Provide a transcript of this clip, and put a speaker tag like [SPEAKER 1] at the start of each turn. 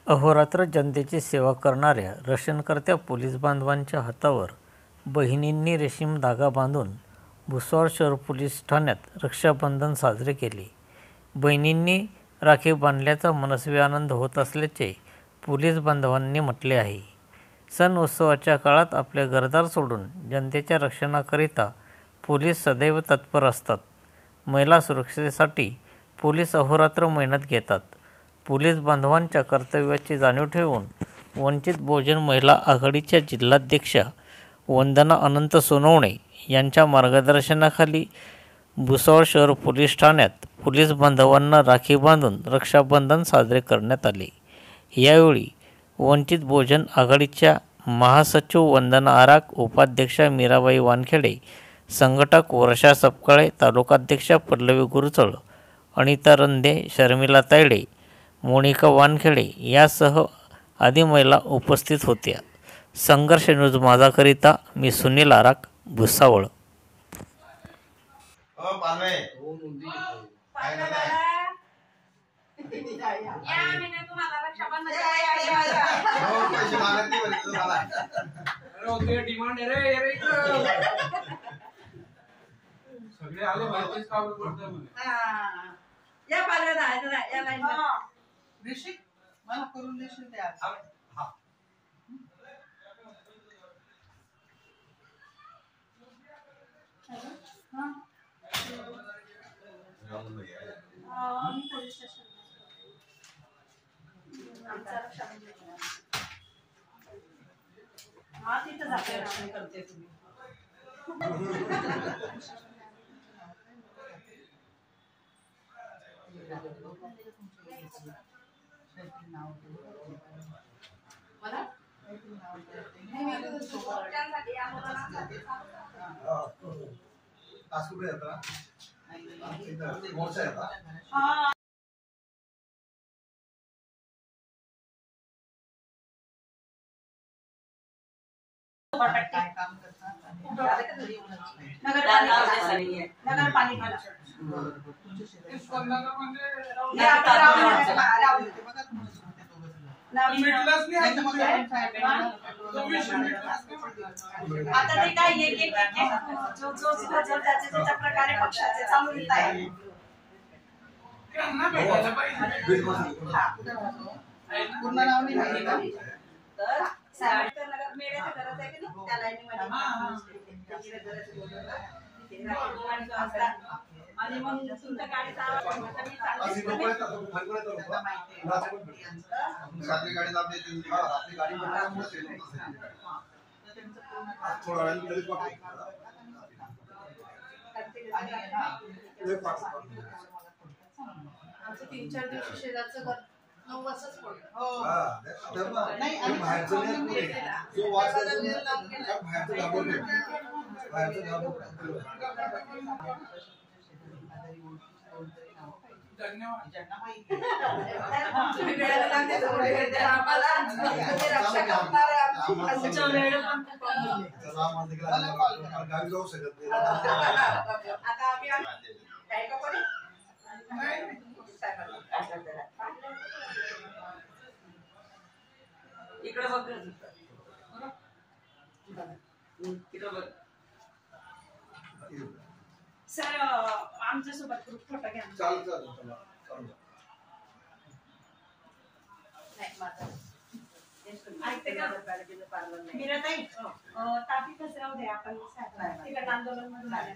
[SPEAKER 1] अहोरात्र जनतेची सेवा करणाऱ्या रक्षणकर्त्या पोलीस बांधवांच्या हातावर बहिणींनी रेशीम धागा बांधून भुसावळ शहर पोलीस ठाण्यात रक्षाबंधन साजरे केले. बहिणींनी राखी बांधल्याचा मनस्वी आनंद होत असल्याचे पोलीस बांधवांनी म्हटले आहे. सण उत्सवाच्या काळात आपले घरदार सोडून जनतेच्या रक्षणाकरिता पोलीस सदैव तत्पर असतात. महिला सुरक्षेसाठी पोलीस अहोरात्र मेहनत घेतात. पोलीस बांधवांच्या कर्तव्याची जाणीव ठेवून वंचित बहुजन महिला आघाडीच्या जिल्हाध्यक्षा वंदना अनंत सोनवणे यांच्या मार्गदर्शनाखाली भुसावळ शहर पोलीस ठाण्यात पोलीस बांधवांना राखी बांधून रक्षाबंधन साजरे करण्यात आले. यावेळी वंचित बहुजन आघाडीच्या महासचिव वंदना आराख, उपाध्यक्षा मीराबाई वानखेडे, संघटक वर्षा सपकाळे, तालुकाध्यक्षा पल्लवी गुरचळ, अनिता रंधे, शर्मिला तायडे, मोनिका वानखेडे यासह आदी महिला उपस्थित होत्या. संघर्ष न्यूज माझाकरिता मी सुनील आराख, भुसावळ.
[SPEAKER 2] मला करून देशील ते आज. तिथं जाते रक्षण करते तुम्ही. आता ते काय जो प्रकारे पक्षाचे चालू येत आहे. पूर्ण नाव नाही माहिती तर नगर मेळ्याच्या घरात आहे की नाही त्या लाईनीमध्ये आणि मग तुमच्या गाडीचा आमचं 3-4 दिवशी शेजारचं घर 9 वाजताच पडलं. नाही आणि इकडे बघ सर आमच्या सोबत ग्रुप फोटो घ्या. मीराताई तापी कसं राहू दे आपण तिकडे आंदोलन मध्ये